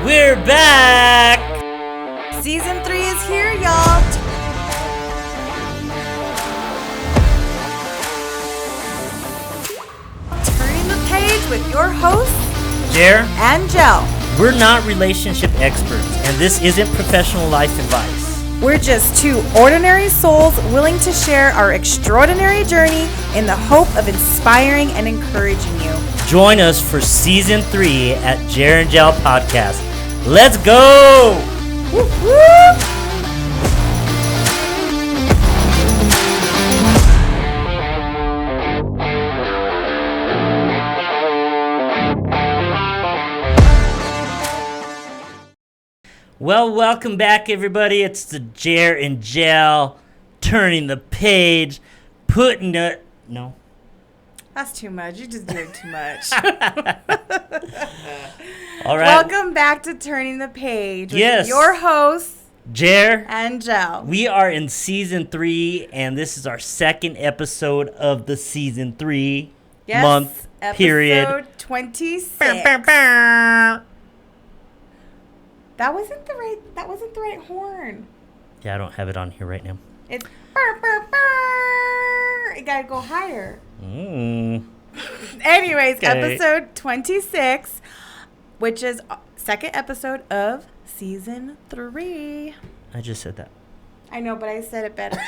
We're back! Season 3 is here, y'all. Turning the page with your hosts, Jer and Gel. We're not relationship experts, and this isn't professional life advice. We're just two ordinary souls willing to share our extraordinary journey in the hope of inspiring and encouraging you. Join us for Season 3 at Jer and Gel Podcast. Let's go! Woo woo! Well, welcome back, everybody. It's the Jer and Gel, turning the page, putting it... No. That's too much. You just did too much. All right. Welcome back to Turning the Page with Yes. your hosts, Jer. and Gel. We are in Season 3, and this is our second episode of the Season 3 month period. Episode 26. That wasn't the right horn. Yeah, I don't have it on here right now. It's burr, burr, burr. It gotta go higher. Anyways, Okay. episode 26, which is second episode of season 3. I just said that. I know, but I said it better.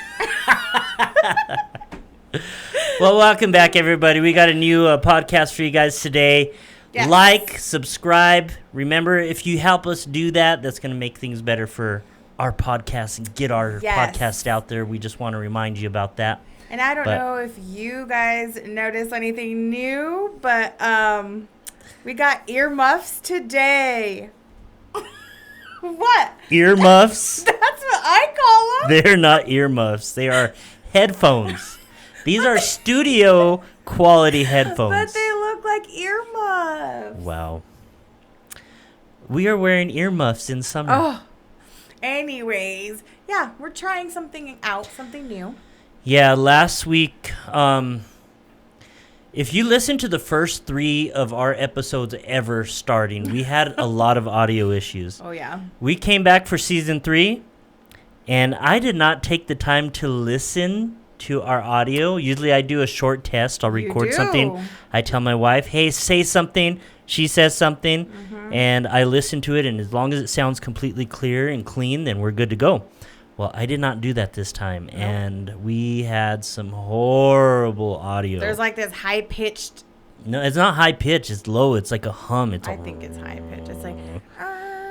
Well, welcome back, everybody. We got a new podcast for you guys today. Yes. Like, subscribe. Remember, if you help us do that, that's going to make things better for our podcast and get our podcast out there. We just want to remind you about that. And I don't know if you guys noticed anything new, but we got earmuffs today. What? Earmuffs? That's what I call them. They're not earmuffs. They are headphones. These are studio quality headphones. But they look like earmuffs. Wow. We are wearing earmuffs in summer. Oh. Anyways, yeah, we're trying something out, something new. Yeah, last week, if you listen to the first 3 of our episodes ever starting, we had a lot of audio issues. Oh, yeah. We came back for Season 3, and I did not take the time to listen to our audio. Usually I do a short test. I'll record something. I tell my wife, hey, say something. She says something, and I listen to it, and as long as it sounds completely clear and clean, then we're good to go. Well, I did not do that this time, and we had some horrible audio. There's like this high-pitched... No, it's not high-pitched. It's low. It's like a hum. I think it's high-pitched. It's like...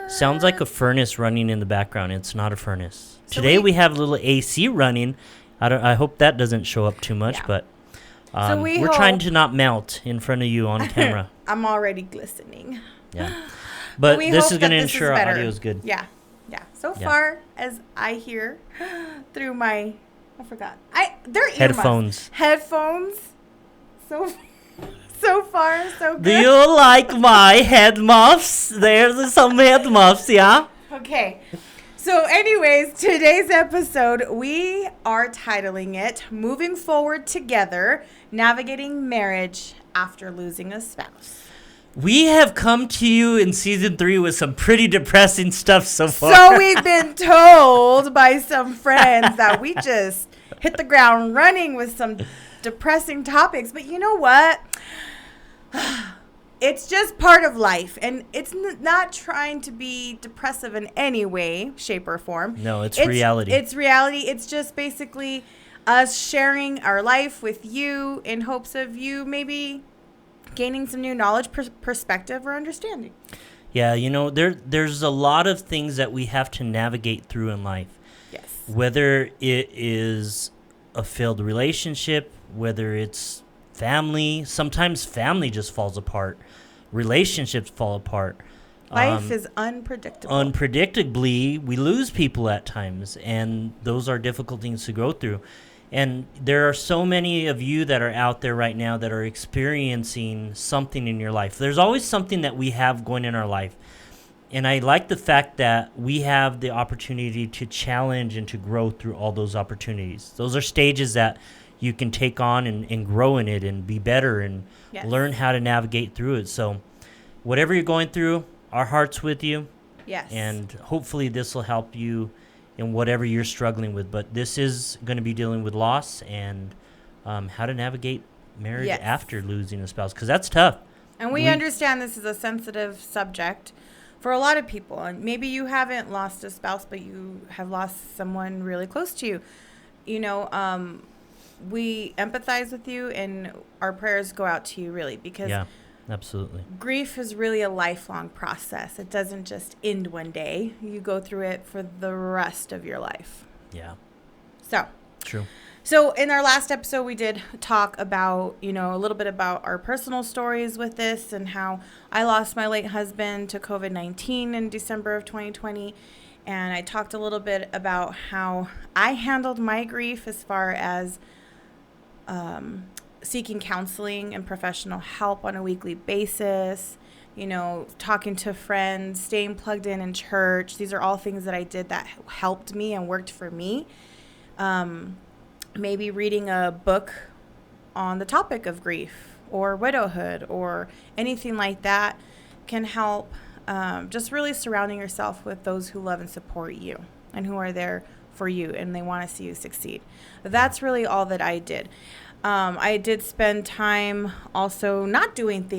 Sounds like a furnace running in the background. It's not a furnace. So Today we have a little AC running. I hope that doesn't show up too much, but we're trying to not melt in front of you on camera. I'm already glistening. Yeah. But this is going to ensure our better. audio is good. Yeah. Yeah. So far as I hear through my... I forgot. They're earmuffs. Headphones. So far, so good. Do you like my head muffs? There's some head muffs, yeah? Okay. So anyways, today's episode, we are titling it, Moving Forward Together, Navigating Marriage After Losing a Spouse. We have come to you in Season 3 with some pretty depressing stuff so far. So we've been told by some friends that we just hit the ground running with some depressing topics. But you know what? It's just part of life, and it's not trying to be depressive in any way, shape, or form. No, it's reality. It's reality. It's just basically us sharing our life with you in hopes of you maybe gaining some new knowledge, perspective, or understanding. Yeah, you know, there's a lot of things that we have to navigate through in life. Yes. Whether it is a failed relationship, whether it's family, sometimes family just falls apart. Relationships fall apart. Life is unpredictable. Unpredictably, we lose people at times, and those are difficult things to go through. And there are so many of you that are out there right now that are experiencing something in your life. There's always something that we have going in our life. And I like the fact that we have the opportunity to challenge and to grow through all those opportunities. Those are stages that you can take on and grow in it and be better and learn how to navigate through it. So whatever you're going through, our heart's with you. Yes. And hopefully this will help you in whatever you're struggling with. But this is going to be dealing with loss and how to navigate marriage Yes. after losing a spouse, because that's tough. And we understand this is a sensitive subject for a lot of people. And maybe you haven't lost a spouse, but you have lost someone really close to you. You know, we empathize with you, and our prayers go out to you, really, because Yeah, absolutely. grief is really a lifelong process. It doesn't just end one day. You go through it for the rest of your life. Yeah, So, true. So in our last episode, we did talk about, you know, a little bit about our personal stories with this and how I lost my late husband to COVID-19 in December of 2020. And I talked a little bit about how I handled my grief as far as seeking counseling and professional help on a weekly basis, you know, talking to friends, staying plugged in church. These are all things that I did that helped me and worked for me. Maybe reading a book on the topic of grief or widowhood or anything like that can help. Just really surrounding yourself with those who love and support you and who are there for you and they want to see you succeed. That's really all that I did. I did spend time also not doing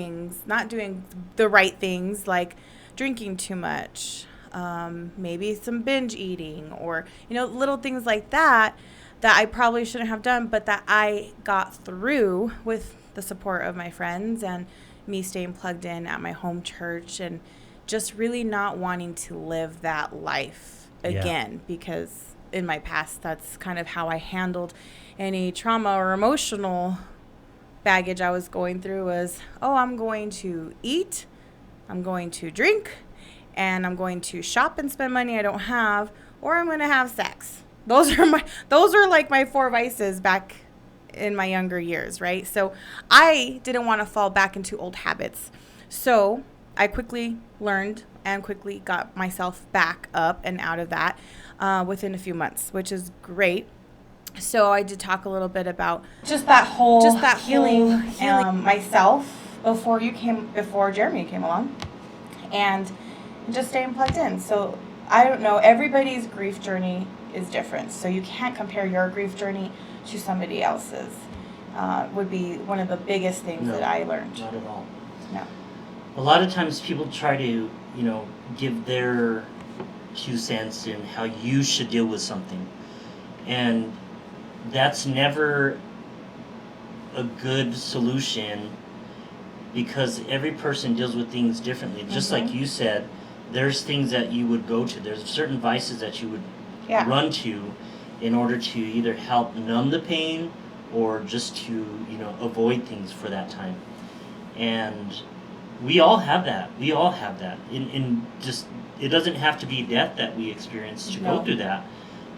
the right things, like drinking too much, maybe some binge eating, or, you know, little things like that I probably shouldn't have done, but that I got through with the support of my friends and me staying plugged in at my home church and just really not wanting to live that life again, because in my past, that's kind of how I handled any trauma or emotional baggage I was going through was, oh, I'm going to eat, I'm going to drink, and I'm going to shop and spend money I don't have, or I'm going to have sex. Those are like my 4 vices back in my younger years, right? So I didn't want to fall back into old habits. So I quickly learned and quickly got myself back up and out of that within a few months, which is great. So I did talk a little bit about just that healing myself before Jeremy came along, and just staying plugged in. So I don't know, everybody's grief journey is different. So you can't compare your grief journey to somebody else's. Would be one of the biggest things that I learned. Not at all. No. A lot of times people try to, you know, give their 2 cents in how you should deal with something. And that's never a good solution, because every person deals with things differently. Just like you said, there's things that you would go to. There's certain vices that you would run to in order to either help numb the pain or just to, you know, avoid things for that time. And we all have that. In just, it doesn't have to be death that we experience to go through that.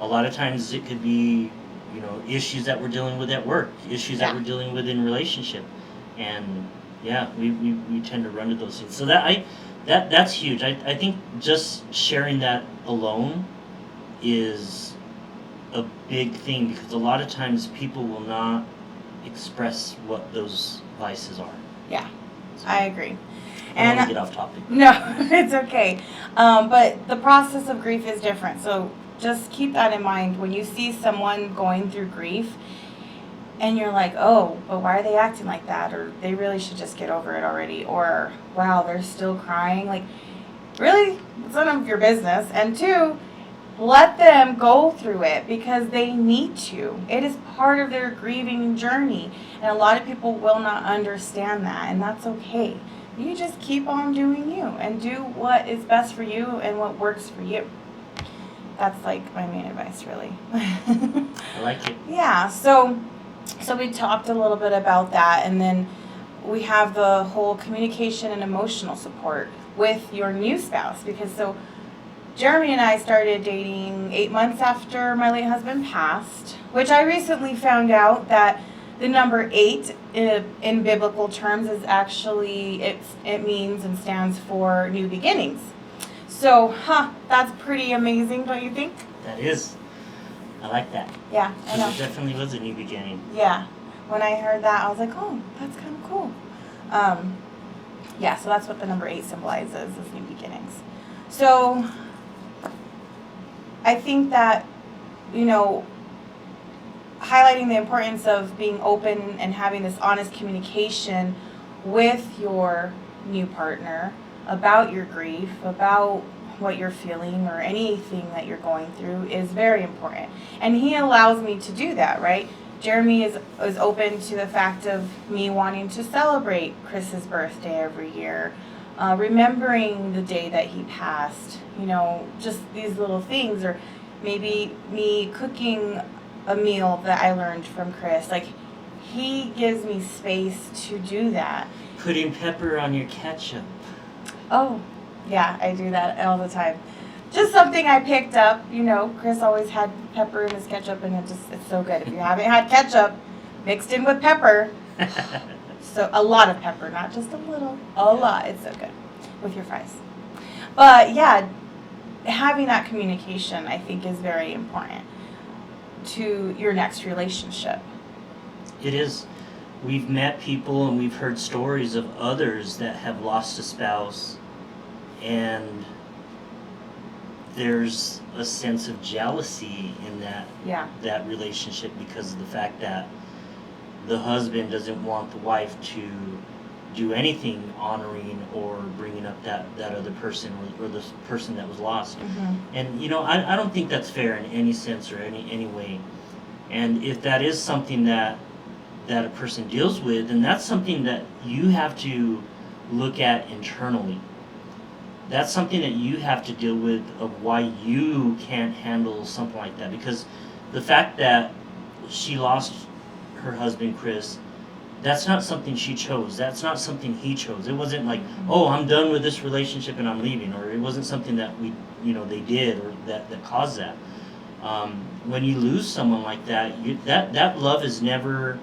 A lot of times it could be, you know, issues that we're dealing with at work, issues that we're dealing with in relationship. And we tend to run to those things. So that's huge. I think just sharing that alone is a big thing, because a lot of times people will not express what those vices are. Yeah, so, I agree. I don't want to get off topic. No, it's okay. But the process of grief is different. So just keep that in mind when you see someone going through grief and you're like, oh, but why are they acting like that? Or they really should just get over it already. Or, wow, they're still crying. Like, really? It's none of your business. And 2, let them go through it, because they need to. It is part of their grieving journey. And a lot of people will not understand that, and that's okay. You just keep on doing you and do what is best for you and what works for you. That's like my main advice, really. I like it. Yeah, so we talked a little bit about that, and then we have the whole communication and emotional support with your new spouse, because Jeremy and I started dating 8 months after my late husband passed, which I recently found out that the number 8 in biblical terms is actually, it means and stands for new beginnings. So, that's pretty amazing, don't you think? That is. I like that. Yeah, I know. It definitely was a new beginning. Yeah. When I heard that, I was like, oh, that's kind of cool. So that's what the number 8 symbolizes, is new beginnings. So I think that, you know, highlighting the importance of being open and having this honest communication with your new partner about your grief, about what you're feeling or anything that you're going through is very important. And he allows me to do that, right? Jeremy is open to the fact of me wanting to celebrate Chris's birthday every year, remembering the day that he passed, you know, just these little things, or maybe me cooking a meal that I learned from Chris. Like, he gives me space to do that. Putting pepper on your ketchup. Oh, yeah, I do that all the time. Just something I picked up. You know, Chris always had pepper in his ketchup, and it's so good. If you haven't had ketchup mixed in with pepper, so a lot of pepper, not just a little, a lot. It's so good with your fries. But yeah, having that communication, I think, is very important to your next relationship. It is. We've met people and we've heard stories of others that have lost a spouse, and there's a sense of jealousy in that relationship because of the fact that the husband doesn't want the wife to do anything honoring or bringing up that other person or the person that was lost. And you know, I don't think that's fair in any sense or any way. And if that is something that a person deals with, then that's something that you have to look at internally. That's something that you have to deal with, of why you can't handle something like that. Because the fact that she lost her husband, Chris, that's not something she chose. That's not something he chose. It wasn't like, oh, I'm done with this relationship and I'm leaving. Or it wasn't something that they did or that caused that. When you lose someone like that, that love is never...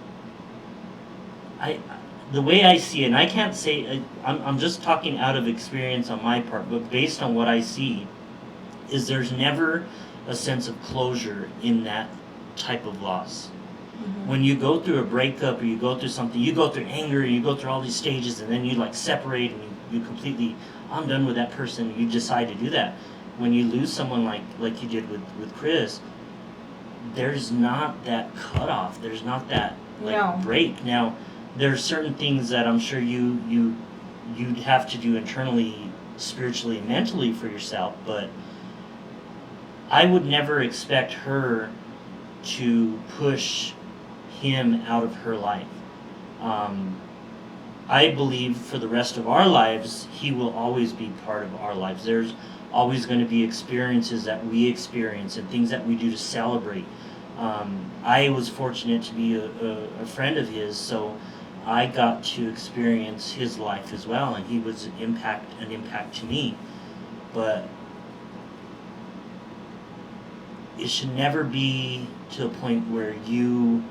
the way I see it, and I can't say, I'm just talking out of experience on my part, but based on what I see, is there's never a sense of closure in that type of loss. When you go through a breakup or you go through something, you go through anger, you go through all these stages, and then you like separate and you completely, I'm done with that person, you decide to do that. When you lose someone like you did with Chris, there's not that cutoff, there's not that break. Now, there's certain things that I'm sure you'd have to do internally, spiritually, and mentally for yourself, but I would never expect her to push him out of her life. I believe for the rest of our lives, he will always be part of our lives. There's always going to be experiences that we experience and things that we do to celebrate. I was fortunate to be a friend of his, so I got to experience his life as well, and he was an impact to me. But it should never be to a point where you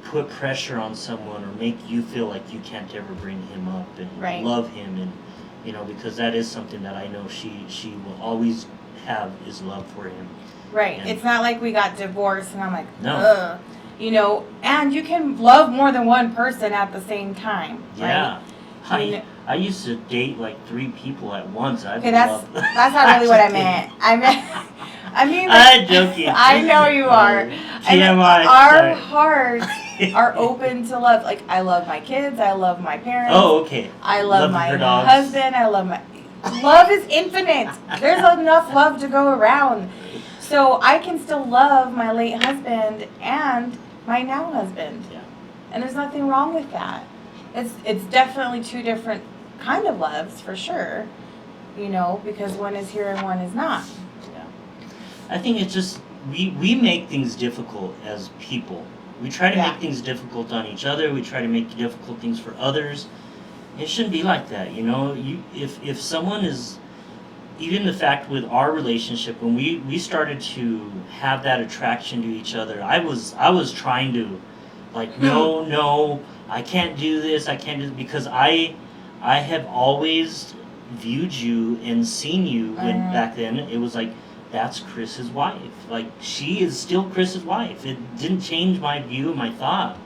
put pressure on someone or make you feel like you can't ever bring him up and love him, and because that is something that I know she will always have, is love for him. Right. And it's not like we got divorced and I'm like, no. Ugh. And you can love more than one person at the same time. Yeah. Right? I used to date like 3 people at once. Okay, that's not really what I meant. I mean, I'm joking. I know you are. TMI. Our hearts are open to love. Like, I love my kids. I love my parents. Oh, okay. I love my husband. I love my... Love is infinite. There's enough love to go around. So I can still love my late husband and my now husband. Yeah. And there's nothing wrong with that. It's definitely 2 different kind of loves, for sure. Because one is here and one is not. Yeah. I think it's just, we make things difficult as people. We try to make things difficult on each other. We try to make difficult things for others. It shouldn't be like that, if someone is... Even the fact with our relationship, when we started to have that attraction to each other, I was trying to, like, no, I can't do this, because I have always viewed you and seen you when back then it was like, that's Chris's wife. Like, she is still Chris's wife. It didn't change my view, my thought.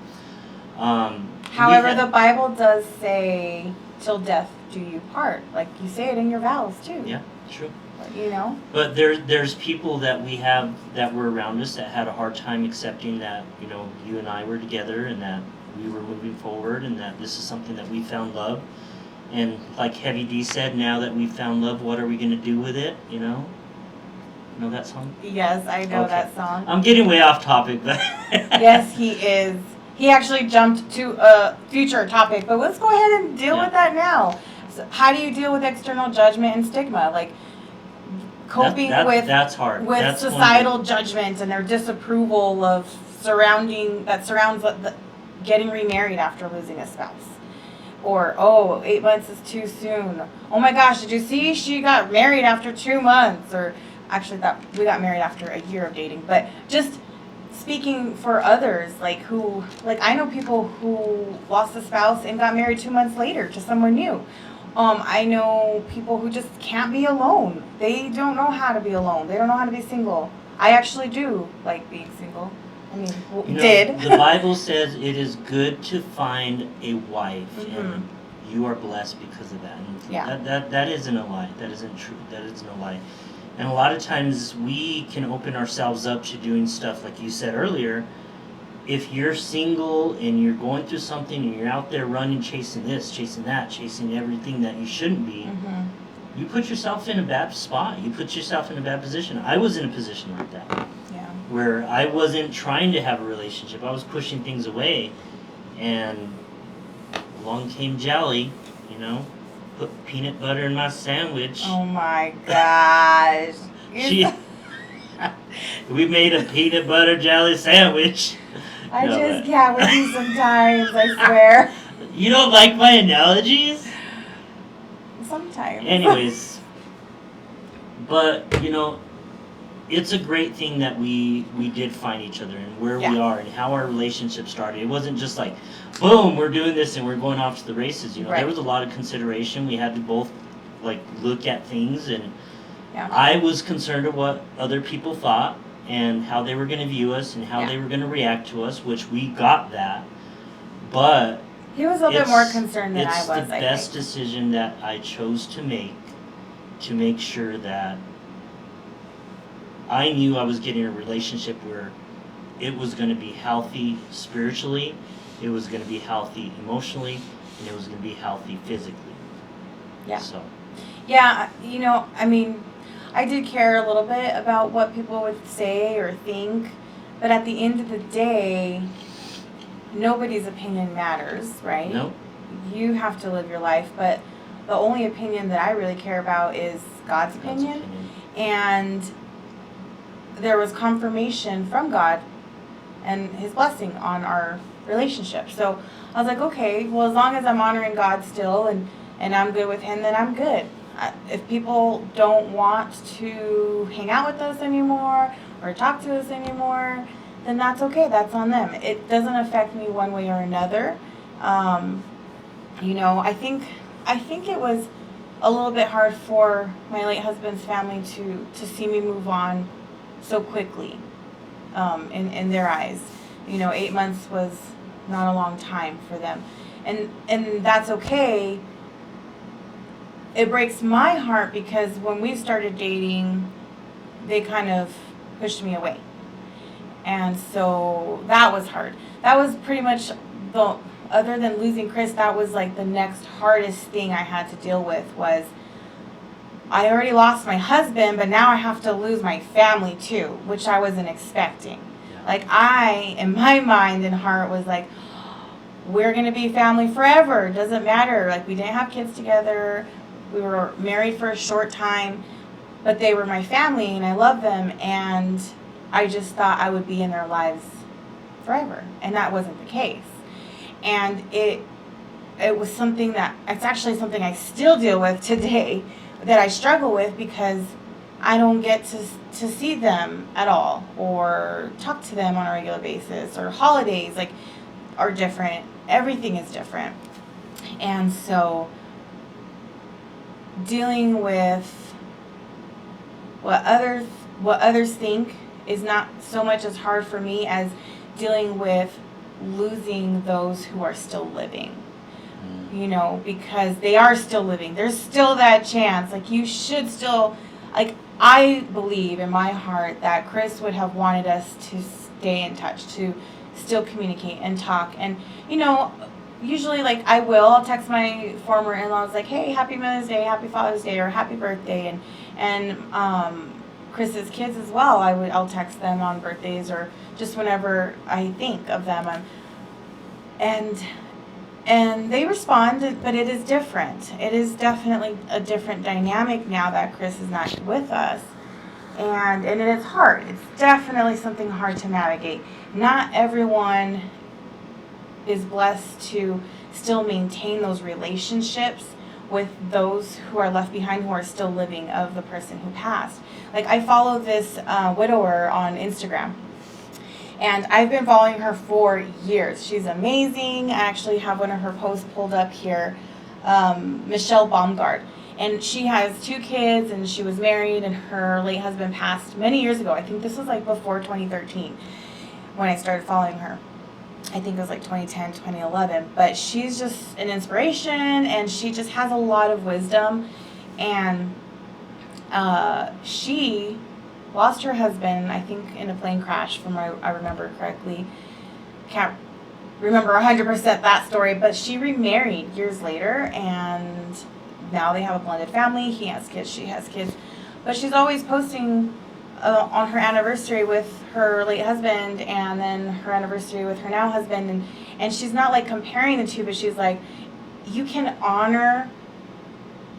However, the Bible does say till death do you part. Like you say it in your vows too. Yeah, true. You know? But there's people that we have that were around us that had a hard time accepting that, you know, you and I were together and that we were moving forward and that this is something that we found love. And like Heavy D said, now that we've found love, what are we going to do with it, you know? Know that song? Yes, I know Okay. that song. I'm getting way off topic, but... Yes, he is. He actually jumped to a future topic, but let's go ahead and deal with that now. So how do you deal with external judgment and stigma? Like, coping with that's hard. With that's societal judgment and their disapproval of surrounds getting remarried after losing a spouse, or 8 months is too soon. Oh my gosh, did you see she got married after 2 months? Or actually, that we got married after a year of dating. But just speaking for others, like I know people who lost a spouse and got married 2 months later to someone new. I know people who just can't be alone. They don't know how to be alone. They don't know how to be single. I actually do like being single. I mean, did. The Bible says it is good to find a wife, Mm-hmm. and you are blessed because of that. And Yeah. that isn't a lie. That isn't true. That isn't a lie. And a lot of times we can open ourselves up to doing stuff like you said earlier. If you're single and you're going through something and you're out there running, chasing this, chasing that, chasing everything that you shouldn't be, Mm-hmm. you put yourself in a bad spot. You put yourself in a bad position. I was in a position like that, Yeah. where I wasn't trying to have a relationship. I was pushing things away, and along came Jelly, you know, put peanut butter in my sandwich. Oh my gosh. We made a peanut butter jelly sandwich. I No, just but- can't with you sometimes, I swear. You don't like my analogies? Sometimes. Anyways, but you know, it's a great thing that we did find each other and where we Yeah. are and how our relationship started. It wasn't just like, boom, we're doing this and we're going off to the races. You know, Right. there was a lot of consideration. We had to both like look at things, and Yeah. I was concerned of what other people thought and how they were going to view us and how Yeah. they were going to react to us, which we got that. But He was a little bit more concerned than I it's was, the I best think. decision that I chose to make sure that I knew I was getting a relationship where it was going to be healthy spiritually, it was going to be healthy emotionally, and it was going to be healthy physically. Yeah. So, Yeah, you know, I mean, I did care a little bit about what people would say or think, but at the end of the day, nobody's opinion matters, right? no, You have to live your life, but the only opinion that I really care about is God's God's opinion. And there was confirmation from God and His blessing on our relationship. So I was like, okay, well, as long as I'm honoring God still and I'm good with Him, then I'm good. If people don't want to hang out with us anymore or talk to us anymore, then that's okay. That's on them. It doesn't affect me one way or another. You know, I think it was a little bit hard for my late husband's family to see me move on so quickly, in their eyes. You know, 8 months was not a long time for them, and that's okay. It breaks my heart because when we started dating, they kind of pushed me away, and so that was hard. That was pretty much other than losing Chris, that was like the next hardest thing I had to deal with. Was I already lost my husband, but now I have to lose my family too, which I wasn't expecting. Yeah. Like, I, in my mind and heart, was like, we're going to be family forever. It doesn't matter. Like, we didn't have kids together. We were married for a short time, but they were my family and I love them. And I just thought I would be in their lives forever. And that wasn't the case. And it was something it's actually something I still deal with today, that I struggle with, because I don't get to see them at all or talk to them on a regular basis, or holidays are different. Everything is different. And so dealing with what others think is not so much as hard for me as dealing with losing those who are still living. because they are still living. There's still that chance. Like, you should still, like, I believe in my heart that Chris would have wanted us to stay in touch, to still communicate and talk. And, usually, like, I'll text my former in-laws, like, hey, happy Mother's Day, happy Father's Day, or happy birthday. And Chris's kids as well, I'll text them on birthdays or just whenever I think of them. And they respond, but it is different. It is definitely a different dynamic now that Chris is not with us. And it's hard. It's definitely something hard to navigate. Not everyone is blessed to still maintain those relationships with those who are left behind, who are still living, of the person who passed. Like, I follow this widower on Instagram. And I've been following her for years. She's amazing. I actually have one of her posts pulled up here. Michelle Baumgart. And she has 2 kids, and she was married, and her late husband passed many years ago. I think this was like before 2013 when I started following her. I think it was like 2010, 2011. But she's just an inspiration, and she just has a lot of wisdom. And she lost her husband, I think, in a plane crash, from what I remember correctly. Can't remember 100% that story, but she remarried years later, and now they have a blended family. He has kids, she has kids. But she's always posting on her anniversary with her late husband, and then her anniversary with her now husband. And she's not, like, comparing the two, but she's like, you can honor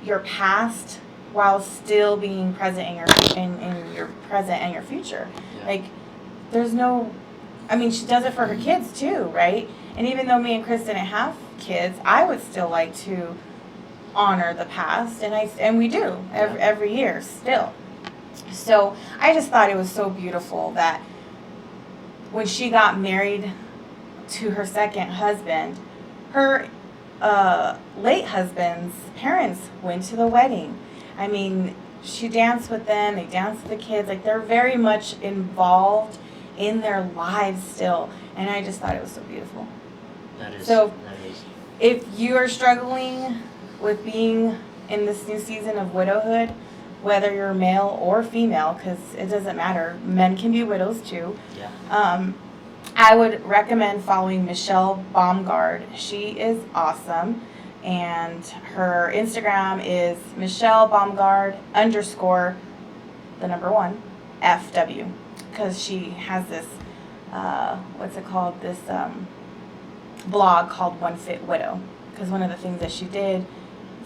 your past while still being present in your present and your future. Yeah. Like, there's no, she does it for her kids too, right? And even though me and Chris didn't have kids, I would still like to honor the past, and we do every year still. So I just thought it was so beautiful that when she got married to her second husband, her late husband's parents went to the wedding. She danced with them, they danced with the kids. Like, they're very much involved in their lives still. And I just thought it was so beautiful. That is. If you are struggling with being in this new season of widowhood, whether you're male or female, because it doesn't matter, men can be widows too. Yeah. I would recommend following Michelle Baumgart. She is awesome. And her Instagram is Michelle Baumgart _ the number 1 FW, because she has this this blog called One Fit Widow, because one of the things that she did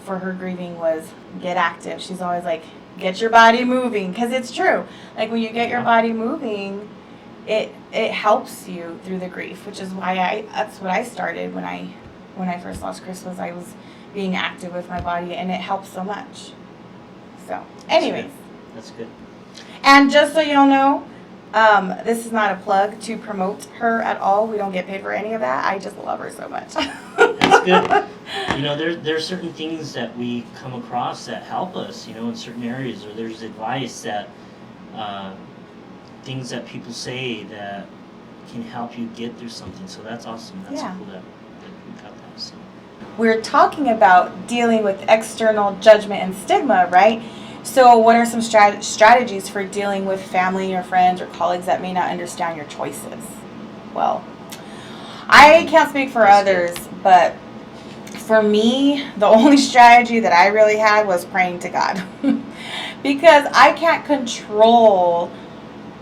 for her grieving was get active. She's always like, get your body moving, because it's true. Like, when you get your body moving, it helps you through the grief, which is why that's what I started when I first lost Chris. I was being active with my body, and it helps so much. So, anyways. That's good. And just so you all know, this is not a plug to promote her at all. We don't get paid for any of that. I just love her so much. That's good. There's certain things that we come across that help us, in certain areas, or there's advice that, things that people say that can help you get through something. So that's awesome. That's cool that we got that. So. We're talking about dealing with external judgment and stigma, right? So what are some strategies for dealing with family or friends or colleagues that may not understand your choices? Well, I can't speak for others, but for me, the only strategy that I really had was praying to God. Because I can't control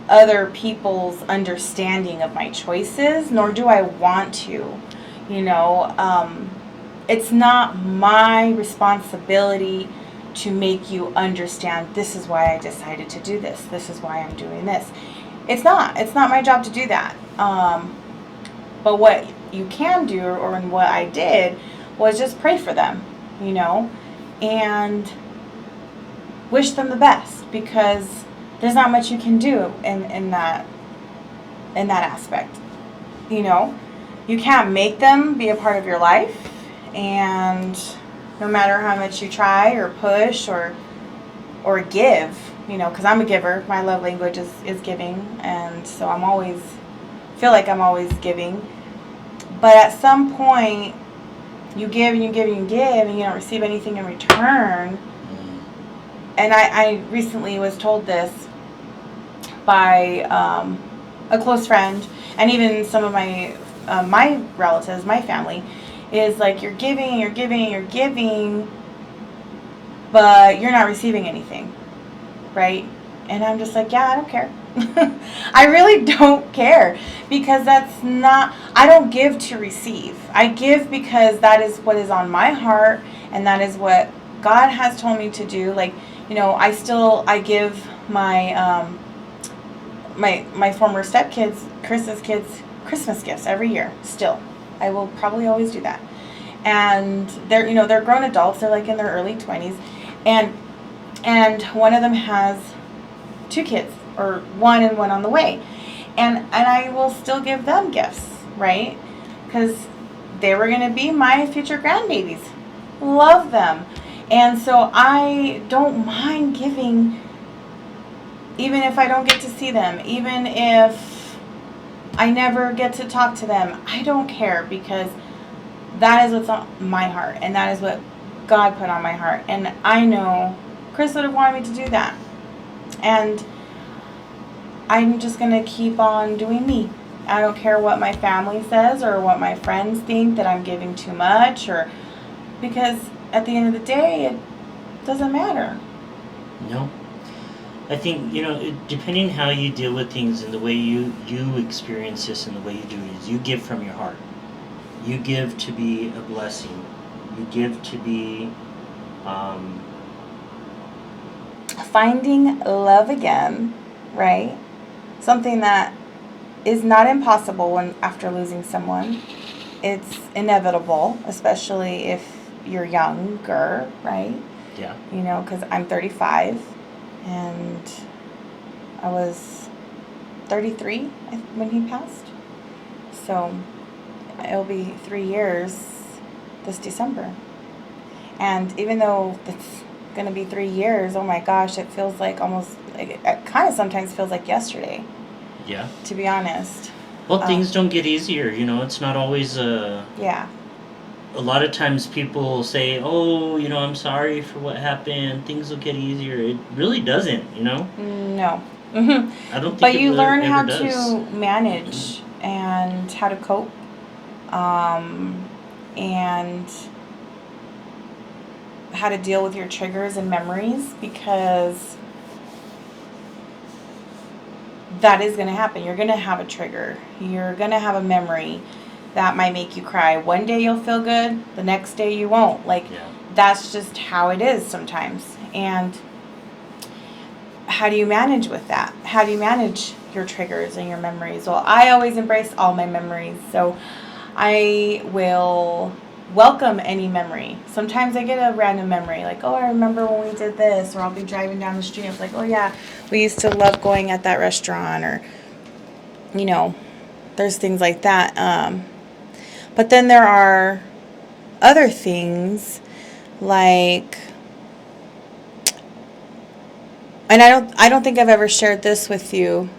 other people's understanding of my choices, nor do I want to. It's not my responsibility to make you understand, this is why I decided to do this. This is why I'm doing this. It's not my job to do that. But what you can do, or what I did, was just pray for them, and wish them the best, because there's not much you can do in that aspect. You can't make them be a part of your life, and no matter how much you try or push or give, because I'm a giver. My love language is giving, and so feel like I'm always giving. But at some point, you give and you give and you give and you don't receive anything in return. And I recently was told this by a close friend, and even some of my relatives, my family, is like, you're giving and you're giving and you're giving, but you're not receiving anything, right? And I'm just like, yeah, I don't care. I really don't care, because that's not, I don't give to receive. I give because that is what is on my heart, and that is what God has told me to do. Like, you know, I give my my former stepkids, Chris's kids, Christmas gifts every year. Still, I will probably always do that. And they're grown adults. They're like in their early 20s, and one of them has 2 kids, or one and one on the way, and I will still give them gifts, right? Because they were going to be my future grandbabies. Love them. And so I don't mind giving, even if I don't get to see them, even if I never get to talk to them. I don't care, because that is what's on my heart, and that is what God put on my heart. And I know Chris would have wanted me to do that. And I'm just going to keep on doing me. I don't care what my family says or what my friends think, that I'm giving too much, or because at the end of the day, it doesn't matter. No. I think, depending how you deal with things and the way you experience this and the way you do it is you give from your heart. You give to be a blessing. You give to be finding love again, right? Something that is not impossible when after losing someone. It's inevitable, especially if you're younger, right? Yeah. Because I'm 35 and I was 33 when he passed. So it'll be 3 years this December. And even though it's going to be 3 years, oh my gosh, it feels like almost, it kind of sometimes feels like yesterday. Yeah. To be honest. Well, things don't get easier, it's not always yeah. A lot of times people say, oh, I'm sorry for what happened, things will get easier. It really doesn't, No. Mm-hmm. I don't think but it you learn how does. to manage and how to cope, and how to deal with your triggers and memories, because that is going to happen. You're going to have a trigger. You're going to have a memory that might make you cry. One day you'll feel good, the next day you won't. That's just how it is sometimes. And how do you manage with that? How do you manage your triggers and your memories? Well, I always embrace all my memories, so I will welcome any memory. Sometimes I get a random memory, like, oh, I remember when we did this, or I'll be driving down the street and it's like, oh yeah, we used to love going at that restaurant, or there's things like that. But then there are other things, like, and I don't think I've ever shared this with you,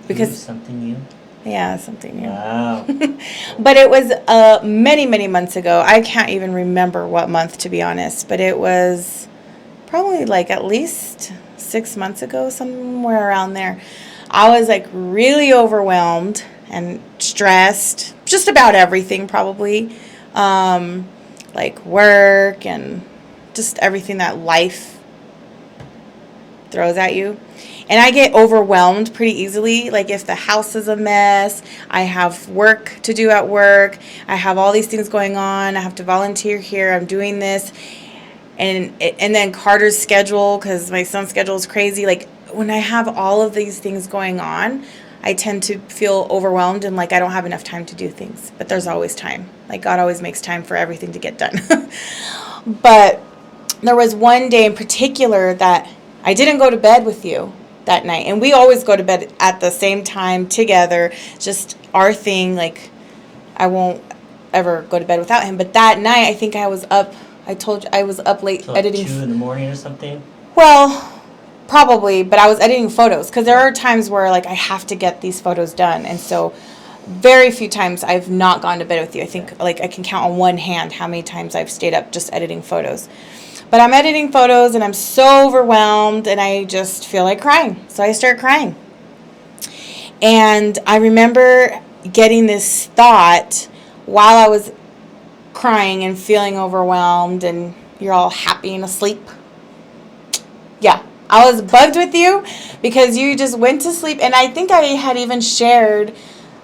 because something new. Yeah, something new. Wow. But it was many, many months ago. I can't even remember what month, to be honest, but it was probably like at least 6 months ago, somewhere around there. I was like really overwhelmed and stressed, just about everything probably, like work and just everything that life throws at you. And I get overwhelmed pretty easily. Like if the house is a mess, I have work to do at work, I have all these things going on, I have to volunteer here, I'm doing this, and then Carter's schedule, because my son's schedule is crazy. Like when I have all of these things going on, I tend to feel overwhelmed and like I don't have enough time to do things. But there's always time. Like God always makes time for everything to get done. But there was one day in particular that I didn't go to bed with you that night. And we always go to bed at the same time together. Just our thing. Like I won't ever go to bed without him. But that night I think I was up. I told you I was up late so like editing. 2 in the morning or something? Well, probably, but I was editing photos, because there are times where like I have to get these photos done, and so very few times I've not gone to bed with you. I think like I can count on one hand how many times I've stayed up just editing photos. But I'm editing photos and I'm so overwhelmed and I just feel like crying. So I start crying. And I remember getting this thought while I was crying and feeling overwhelmed, and you're all happy and asleep. Yeah, I was bugged with you because you just went to sleep. And I think I had even shared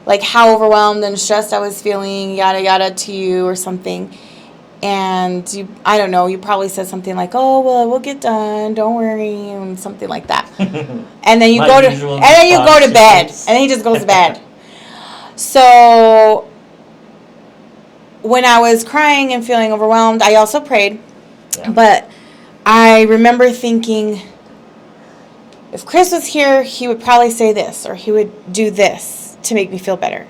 like how overwhelmed and stressed I was feeling, yada yada, to you or something. And you, I don't know, you probably said something like, "Oh, well, we'll get done, don't worry," and something like that. And then you go to bed, and then he just goes to bed. So when I was crying and feeling overwhelmed, I also prayed. Yeah. But I remember thinking, if Chris was here, he would probably say this, or he would do this to make me feel better.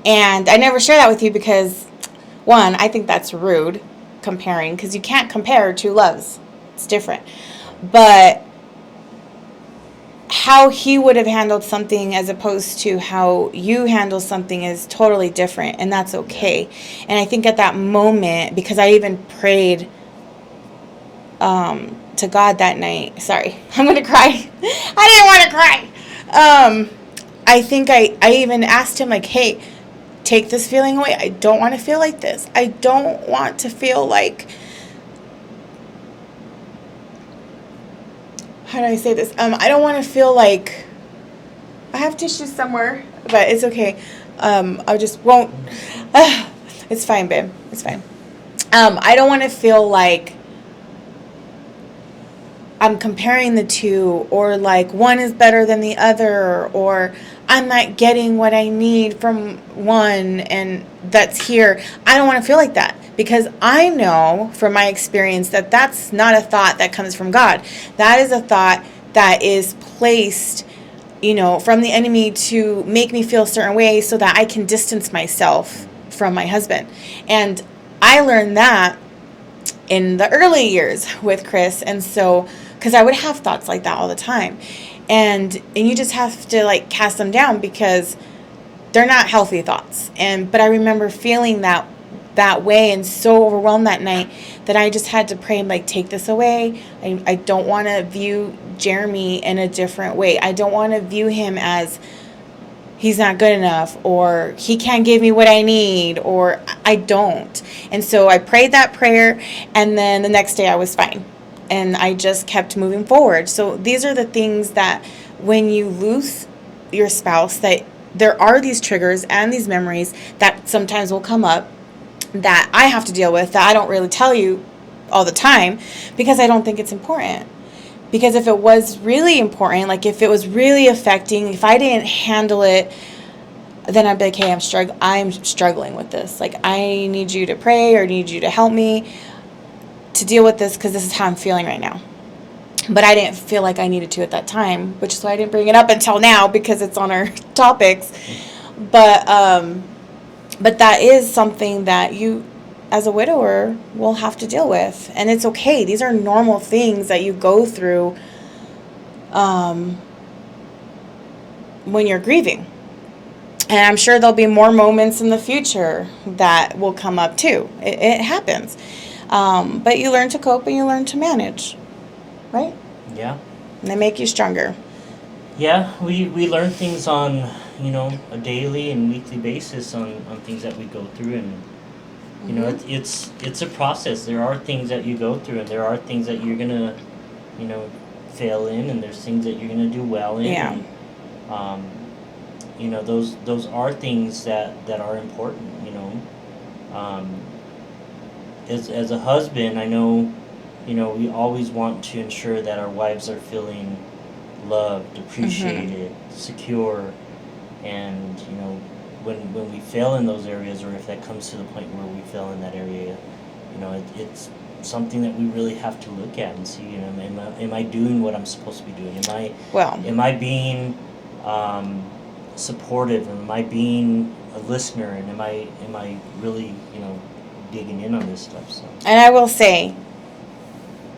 And I never share that with you because, one, I think that's rude, comparing, because you can't compare two loves. It's different. But how he would have handled something as opposed to how you handle something is totally different, and that's okay. And I think at that moment, because I even prayed to God that night. Sorry, I'm going to cry. I didn't want to cry. I think I even asked him, like, hey, take this feeling away. I don't want to feel like this. I don't want to feel like, how do I say this? I don't want to feel like, I have tissues somewhere, but it's okay. I just won't. It's fine, babe. It's fine. I don't want to feel like I'm comparing the two, or like one is better than the other, or I'm not getting what I need from one and that's here. I don't want to feel like that, because I know from my experience that that's not a thought that comes from God. That is a thought that is placed, from the enemy to make me feel a certain way so that I can distance myself from my husband. And I learned that in the early years with Chris. And so, because I would have thoughts like that all the time. And you just have to like cast them down because they're not healthy thoughts. But I remember feeling that way and so overwhelmed that night that I just had to pray and like, take this away. I don't want to view Jeremy in a different way. I don't want to view him as he's not good enough, or he can't give me what I need, or I don't. And so I prayed that prayer, and then the next day I was fine. And I just kept moving forward. So these are the things that when you lose your spouse, that there are these triggers and these memories that sometimes will come up that I have to deal with, that I don't really tell you all the time because I don't think it's important. Because if it was really important, like if it was really affecting, if I didn't handle it, then I'd be like, hey, I'm struggling with this. Like, I need you to pray or need you to help me to deal with this because this is how I'm feeling right now. But I didn't feel like I needed to at that time, which is why I didn't bring it up until now because it's on our topics. But that is something that you, as a widower, will have to deal with. And it's okay. These are normal things that you go through when you're grieving. And I'm sure there'll be more moments in the future that will come up too. It happens. But you learn to cope and you learn to manage, right? Yeah. And they make you stronger. Yeah, we learn things on, a daily and weekly basis on things that we go through. And, it's a process. There are things that you go through, and there are things that you're going to, fail in, and there's things that you're going to do well in. Yeah. And, those are things that are important, As a husband, I know, we always want to ensure that our wives are feeling loved, appreciated, secure, and, when we fail in those areas, or if that comes to the point where we fail in that area, it's something that we really have to look at and see, am I doing what I'm supposed to be doing? Am I being supportive? Am I being a listener? And am I really, digging in on this stuff? So. And I will say,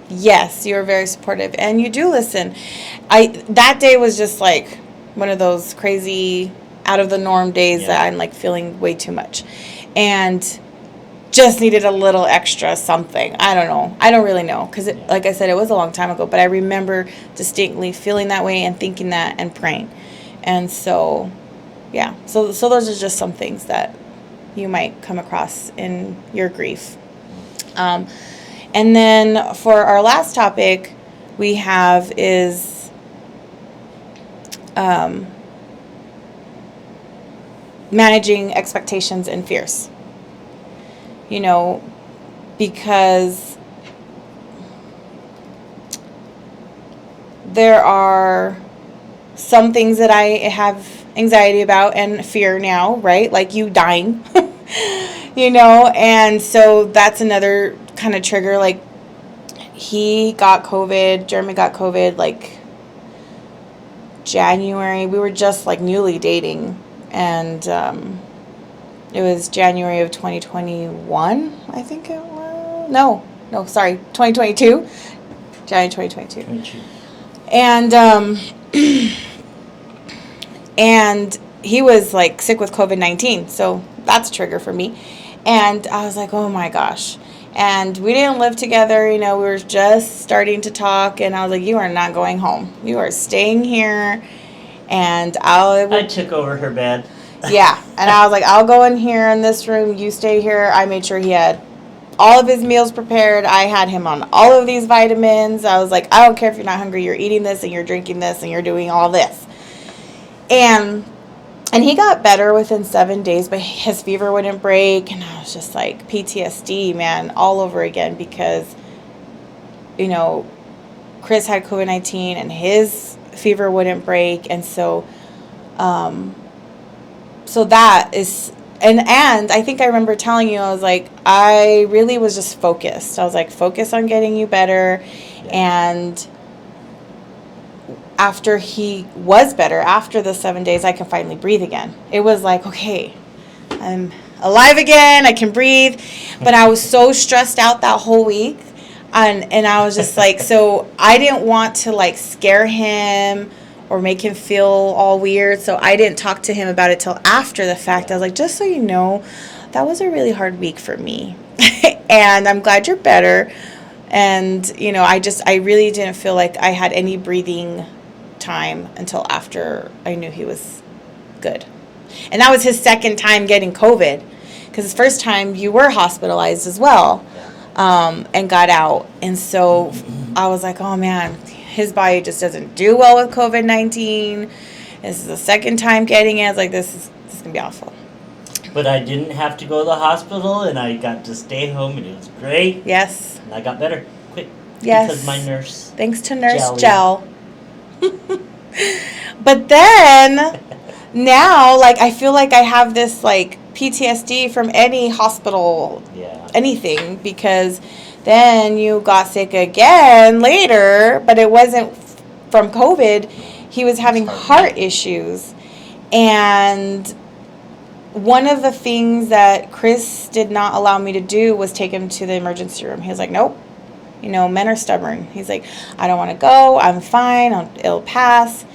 yes, you're very supportive and you do listen. That day was just like one of those crazy out of the norm days Yeah. that I'm like feeling way too much. And just needed a little extra something. I don't know. I don't really know. Because, like I said, it was a long time ago. But I remember distinctly feeling that way and thinking that and praying. And so, yeah. So those are just some things that you might come across in your grief. And then for our last topic we have is managing expectations and fears. You know, because there are some things that I have anxiety about and fear now, right? Like you dying, you know, and so that's another kind of trigger. Like he got COVID, Jeremy got COVID like January. We were just like newly dating, and it was January of 2021, I think it was. No, sorry, 2022. January 2022. And and he was like sick with COVID-19, so that's a trigger for me. And I was like, oh my gosh. And we didn't live together, you know, we were just starting to talk, and I was like, you are not going home. You are staying here. And I took over her bed. Yeah, and I was like, I'll go in here in this room, you stay here. I made sure he had all of his meals prepared. I had him on all of these vitamins. I was like, I don't care if you're not hungry, you're eating this and you're drinking this and you're doing all this. And he got better within 7 days, but his fever wouldn't break. And I was just like, PTSD, man, all over again, because, you know, Chris had COVID-19 and his fever wouldn't break. And so, so that is, and I think I remember telling you, I was like, I really was just focused. I was like, focus on getting you better. Yeah. And after he was better, after the 7 days, I can finally breathe again. It was like, okay, I'm alive again. I can breathe. But I was so stressed out that whole week. And I was just like, so I didn't want to like scare him or make him feel all weird. So I didn't talk to him about it till after the fact. I was like, just so you know, that was a really hard week for me. And I'm glad you're better. And, you know, I really didn't feel like I had any breathing time until after I knew he was good. And that was his second time getting COVID, because his first time you were hospitalized as well, and got out. And so I was like, oh man, his body just doesn't do well with COVID-19. This is the second time getting it. I was like, this is gonna be awful. But I didn't have to go to the hospital, and I got to stay home, and it was great. Yes. And I got better quick. Yes. Because my nurse. Thanks to Nurse Gel. But then now, like, I feel like I have this like PTSD from any hospital, anything, because then you got sick again later, but it wasn't from COVID. He was having heart issues. And one of the things that Chris did not allow me to do was take him to the emergency room. He was like, nope. You know, men are stubborn. He's like, I don't want to go. I'm fine. It'll pass.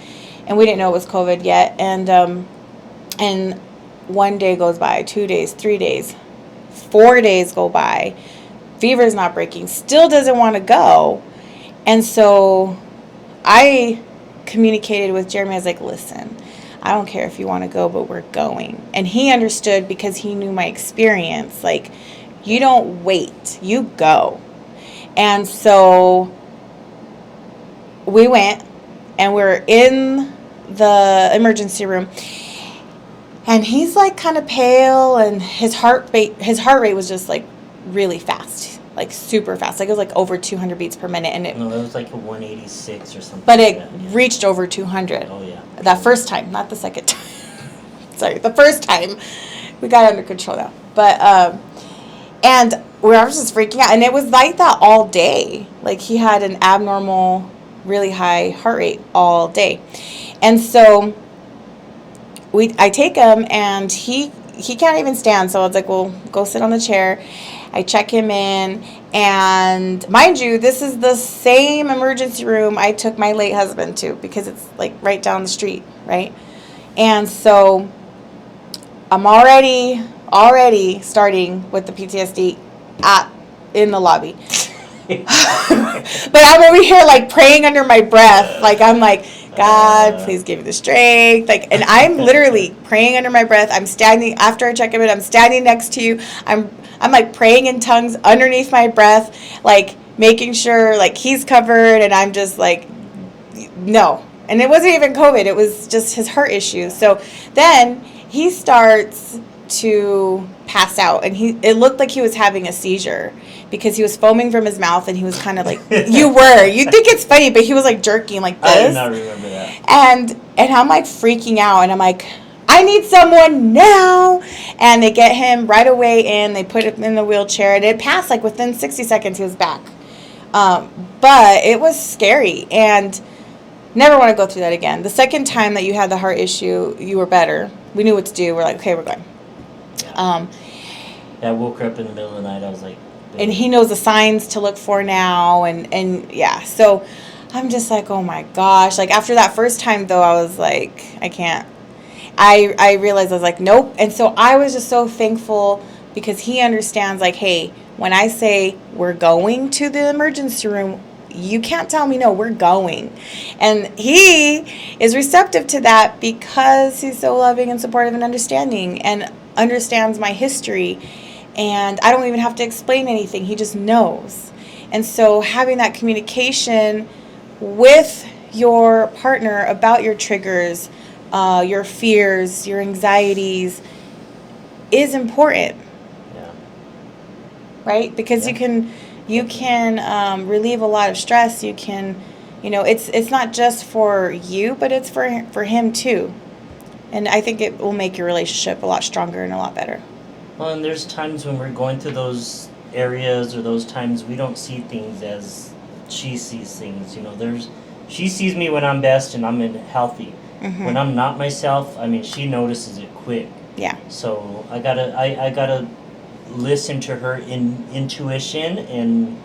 And we didn't know it was COVID yet. And 1 day goes by, 2 days, 3 days, 4 days go by. Fever's not breaking. Still doesn't want to go. And so I communicated with Jeremy. I was like, listen, I don't care if you want to go, but we're going. And he understood because he knew my experience. Like, you don't wait. You go. And so we went, and we're in the emergency room, and he's like kind of pale, and his heart rate was just like really fast, like super fast. Like it was like over 200 beats per minute, and it was like a 186 or something. But it reached over 200. Oh yeah. That first time, not the second time. Sorry, the first time. We got it under control now. But and I was just freaking out, and it was like that all day. Like he had an abnormal, really high heart rate all day. And so I take him, and he can't even stand. So I was like, well, go sit on the chair. I check him in, and mind you, this is the same emergency room I took my late husband to, because it's like right down the street, right? And so I'm already starting with the PTSD in the lobby. But I'm over here like praying under my breath. Like I'm like, God, please give me the strength. Like, and I'm literally praying under my breath. I'm standing after I check him in. I'm standing next to you. I'm like praying in tongues underneath my breath, like making sure like he's covered, and I'm just like, no. And it wasn't even COVID. It was just his heart issue. So then he starts to pass out, and it looked like he was having a seizure because he was foaming from his mouth, and he was kind of like, you think it's funny, but he was like jerking like this. I do not remember that. And I'm like freaking out, and I'm like, I need someone now. And they get him right away in. They put him in the wheelchair, and it passed like within 60 seconds he was back. But it was scary, and never want to go through that again. The second time that you had the heart issue, you were better. We knew what to do. We're like, okay, we're going. Yeah. I woke her up in the middle of the night. I was like, and he knows the signs to look for now, and yeah. So I'm just like, oh my gosh. Like after that first time though, I was like, I can't. I realized I was like, nope. And so I was just so thankful because he understands like, hey, when I say we're going to the emergency room, you can't tell me no, we're going. And he is receptive to that because he's so loving and supportive and understanding and understands my history. And I don't even have to explain anything. He just knows. And so having that communication with your partner about your triggers, your fears, your anxieties is important. Yeah. Right? Because you can relieve a lot of stress. You can, it's not just for you, but it's for him too. And I think it will make your relationship a lot stronger and a lot better. Well, and there's times when we're going through those areas or those times we don't see things as she sees things. She sees me when I'm best and I'm healthy. Mm-hmm. When I'm not myself, she notices it quick. Yeah. So I gotta listen to her intuition and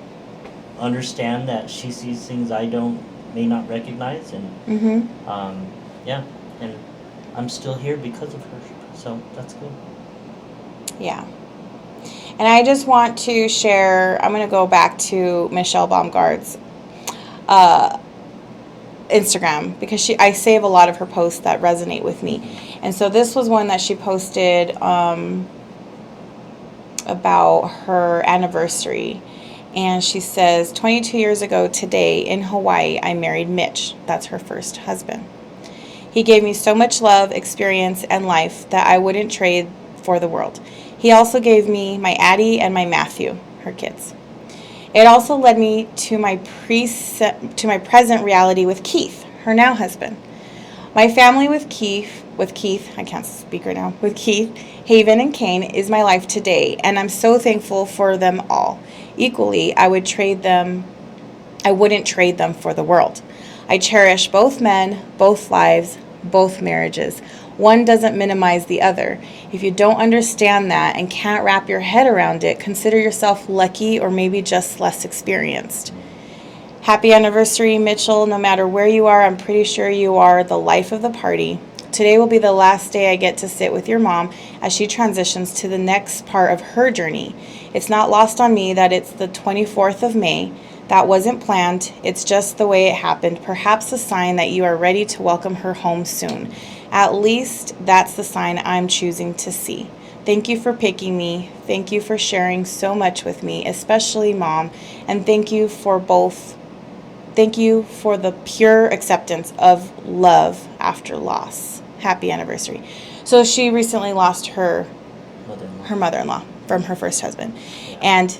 understand that she sees things I may not recognize, and and I'm still here because of her. So that's good. Yeah. And I just want to share, I'm going to go back to Michelle Baumgart's Instagram because I save a lot of her posts that resonate with me. And so this was one that she posted about her anniversary. And she says, 22 years ago today in Hawaii, I married Mitch. That's her first husband. He gave me so much love, experience, and life that I wouldn't trade for the world. He also gave me my Addie and my Matthew, her kids. It also led me to my present reality with Keith, her now husband. My family with Keith, I can't speak right now, with Keith, Haven, and Kane is my life today, and I'm so thankful for them all. Equally, I wouldn't trade them for the world. I cherish both men, both lives, both marriages. One doesn't minimize the other. If you don't understand that and can't wrap your head around it, consider yourself lucky or maybe just less experienced. Happy anniversary, Mitchell. No matter where you are, I'm pretty sure you are the life of the party. Today will be the last day I get to sit with your mom as she transitions to the next part of her journey. It's not lost on me that it's the 24th of May. That wasn't planned. It's just the way it happened. Perhaps a sign that you are ready to welcome her home soon. At least that's the sign I'm choosing to see. Thank you for picking me. Thank you for sharing so much with me, especially Mom. And thank you for the pure acceptance of love after loss. Happy anniversary. So she recently lost her mother-in-law from her first husband. And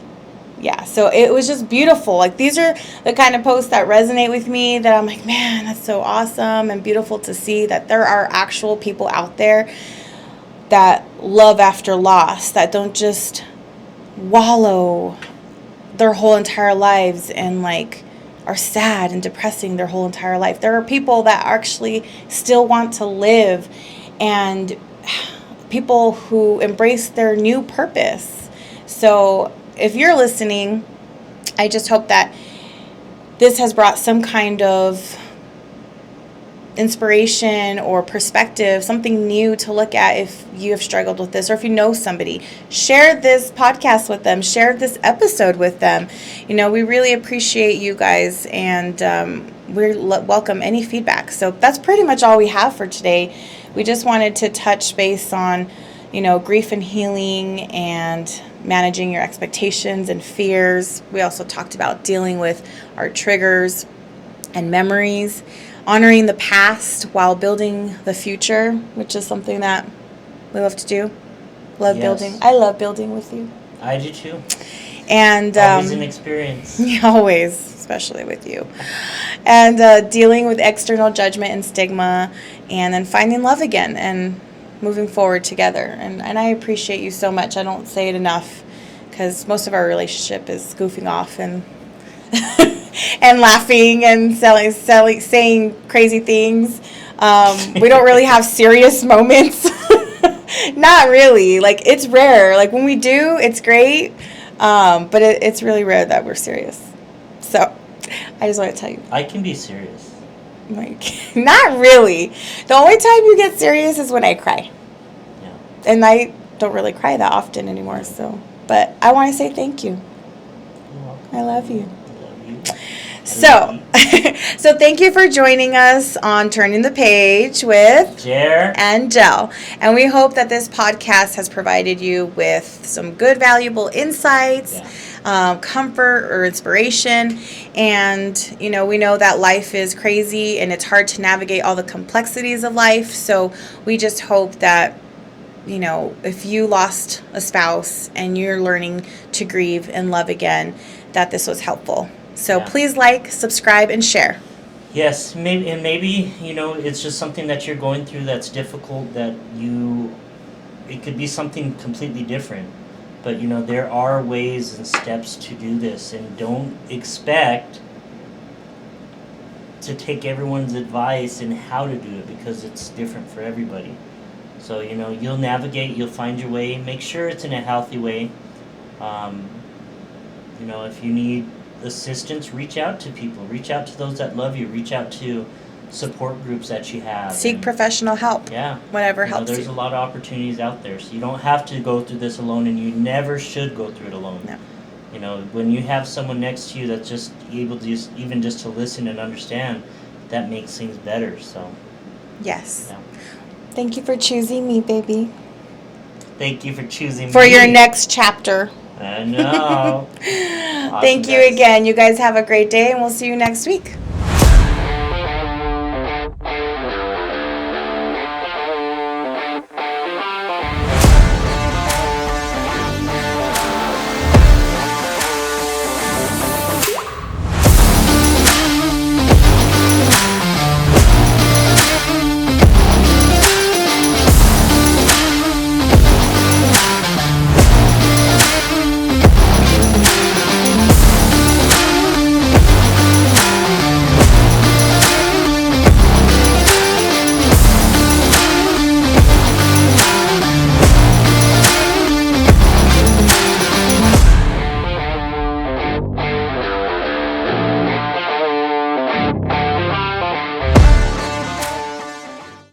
yeah, so it was just beautiful. Like, these are the kind of posts that resonate with me that I'm like, man, that's so awesome and beautiful to see that there are actual people out there that love after loss, that don't just wallow their whole entire lives and like are sad and depressing their whole entire life. There are people that actually still want to live, and people who embrace their new purpose. So if you're listening, I just hope that this has brought some kind of inspiration or perspective, something new to look at if you have struggled with this, or if you know somebody, share this podcast with them, share this episode with them. We really appreciate you guys, and we welcome any feedback. So that's pretty much all we have for today. We just wanted to touch base on, grief and healing and managing your expectations and fears. We also talked about dealing with our triggers and memories, honoring the past while building the future, which is something that we love to do. Yes. Building. I love building with you. I do too. And always an experience. Always, especially with you. And dealing with external judgment and stigma, and then finding love again and moving forward together. And I appreciate you so much. I don't say it enough, because most of our relationship is goofing off and and laughing and saying crazy things. We don't really have serious moments. Not really. Like, it's rare. Like, when we do, it's great. But it's really rare that we're serious. So I just want to tell you. I can be serious. Like, not really. The only time you get serious is when I cry. Yeah. And I don't really cry that often anymore. So, but I want to say thank you. You're welcome. I love you. I love you. So thank you for joining us on Turning the Page with Jer and Gel. And we hope that this podcast has provided you with some good, valuable insights, comfort or inspiration. And, we know that life is crazy and it's hard to navigate all the complexities of life. So we just hope that, if you lost a spouse and you're learning to grieve and love again, that this was helpful. So please subscribe, and share. Yes, maybe it's just something that you're going through that's difficult, it could be something completely different. But, there are ways and steps to do this, and don't expect to take everyone's advice and how to do it, because it's different for everybody. So, you'll navigate, you'll find your way. Make sure it's in a healthy way. If you need assistance, reach out to people. Reach out to those that love you. Reach out to support groups that you have. Seek professional help. Yeah. Whatever helps you. There's a lot of opportunities out there. So you don't have to go through this alone, and you never should go through it alone. No. When you have someone next to you that's just able to even just to listen and understand, that makes things better. So. Yes. Yeah. Thank you for choosing me, baby. Thank you for choosing me. For your next chapter. I know. Awesome, Thank you guys. again. You guys have a great day, and we'll see you next week.